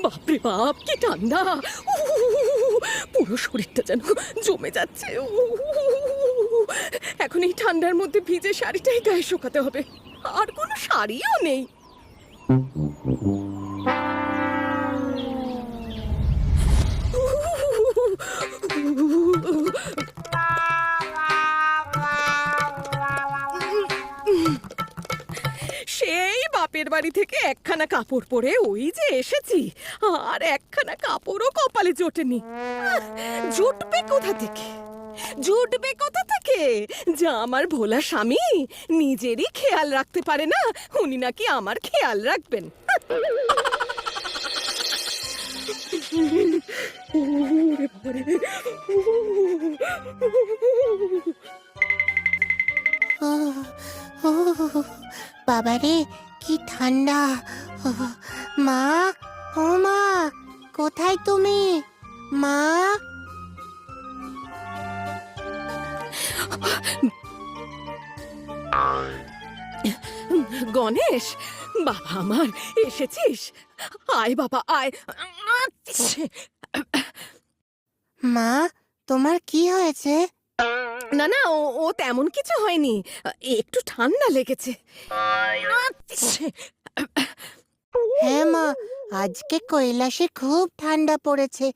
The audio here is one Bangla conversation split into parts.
বাপরে বাপ, কি ঠান্ডা! পুরো শরীরটা যেন জমে যাচ্ছে। এখন এই ঠান্ডার মধ্যে ভিজে শাড়িটাই গায়ে শুকাতে হবে, আর কোনো শাড়িও নেই। সেই বাপের বাড়ি থেকে একখানা কাপড় পরে ওই যে এসেছি, আর একখানা কাপড়ও কপালে জোটেনি। জুটবে কোথা থেকে, জুটবে কোথা থেকে? যা আমার ভোলা স্বামী নিজেরই খেয়াল রাখতে পারে না, উনি নাকি আমার খেয়াল রাখবেন। ওরে বাবারে! বাবারে কি ঠান্ডা! মা, ও মা, কোথায় তুমি? মা, গণেশ, বাবা আমার, এসেছিস? আয় বাবা আয়। মা, তোমার কি হয়েছে? না না, ও তেমন কিছু হয়নি, একটু ঠান্ডা লেগেছে। হ্যাঁ মা, আজকে কৈলাসে খুব ঠান্ডা পড়েছে,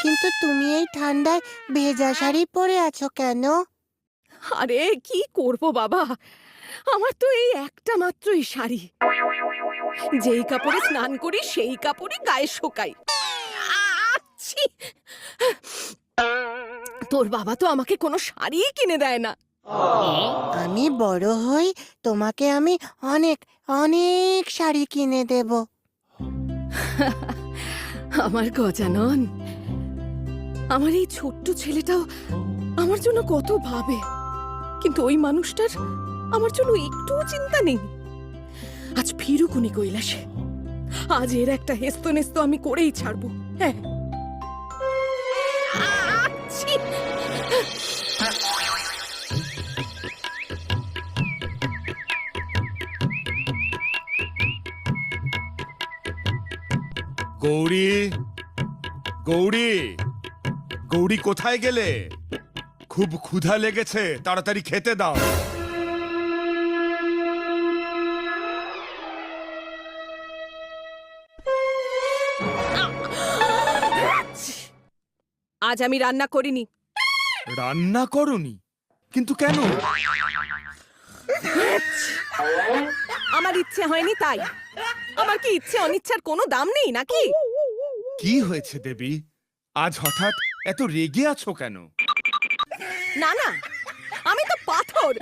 কিন্তু তুমি এই ঠান্ডায় ভেজা শাড়ি পরে আছো কেন? আরে কি করব বাবা, আমার তো এই একটা মাত্রই শাড়ি, যেই কাপড়ে স্নান করি সেই কাপড়ই গায়ে শোকাই। আচ্ছি! তোর বাবা তো আমাকে কোনো শাড়ি কিনে দেয় না। আমি বড় হই, তোমাকে আমি অনেক অনেক শাড়ি কিনে দেব। আমার গজানন, আমার এই ছোট্ট ছেলেটাও আমার জন্য কত ভাবে, কিন্তু ওই মানুষটার আমার জন্য একটুও চিন্তা নেই। আজ ফিরুক উনি কৈলাসে, আজ এর একটা হেস্ত নেস্ত আমি করেই ছাড়বো। হ্যাঁ। আচ্ছি! গৌরী, গৌরী, গৌরী কোথায় গেলে? খুব ক্ষুধা লেগেছে, তাড়াতাড়ি খেতে দাও। আজ আমি রান্না করিনি। রান্না করনি? কিন্তু কেন? আমার ইচ্ছে হয়নি তাই। আমার কি ইচ্ছে অনিচ্ছার কোনো দাম নেই নাকি? কি হয়েছে দেবী, আজ হঠাৎ এত রেগে আছো কেন? না না, আমি তো পাথর।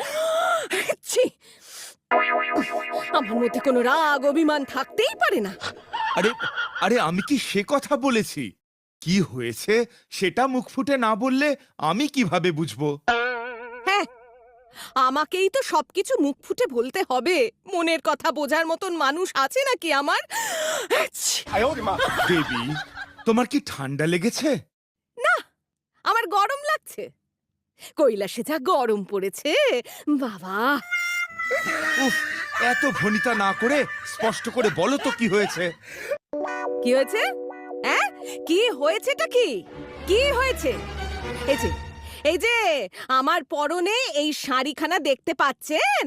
ছি! আমার মধ্যে কোনো রাগ অভিমান থাকতেই পারে না। আরে আরে, আমি কি সে কথা বলেছি? কি হয়েছে সেটা মুখ ফুটে না বললে আমি কিভাবে বুঝবো? হ্যাঁ, আমাকেই তো সবকিছু মুখ ফুটে বলতে হবে। মনের কথা বোঝার মতন মানুষ আছে নাকি আমার? ছি! দেবী, তোমার কি ঠান্ডা লেগেছে? না, আমার গরম লাগছে। কৈলাসে যা গরম পড়েছে বাবা! উফ, এত ভনিতা না করে স্পষ্ট করে বলো তো কি হয়েছে? কি হয়েছে? হ্যাঁ, কি হয়েছেটা কি? কি হয়েছে? এই যে, এই যে আমার পরনে এই শাড়িখানা দেখতে পাচ্ছেন?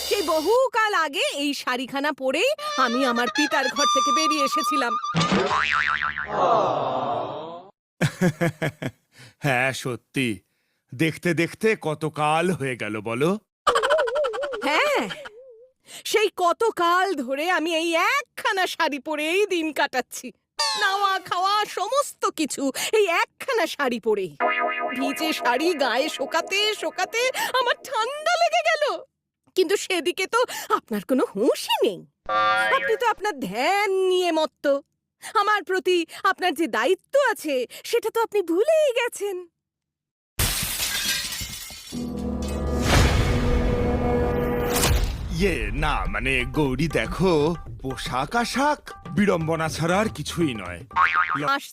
সেই বহুকাল আগে এই শাড়িখানা পরেই আমি আমার পিতার ঘর থেকে বেরিয়ে এসেছিলাম। হ্যাঁ সত্যি, দেখতে দেখতে কত কাল হয়ে গেল বলো? হ্যাঁ, সেই কতকাল ধরে আমি এই একখানা শাড়ি পরেই দিন কাটাচ্ছি। নাওয়া খাওয়া সমস্ত কিছু এই একখানা শাড়ি পরেই। ভিজে শাড়ি গায়ে শোকাতে শোকাতে আমার ঠান্ডা লেগে গেল। কিন্তু সেদিকে তো আপনার কোনো হুঁশই নেই। আপনি তো আপনার ধ্যান নিয়ে মত্ত। আমার প্রতি আপনার যে দায়িত্ব আছে সেটা তো আপনি ভুলেই গেছেন। না মানে গৌরী দেখো, পোশাক আশাক বিড়ম্বনা ছাড়া আর কিছুই নয়। আজ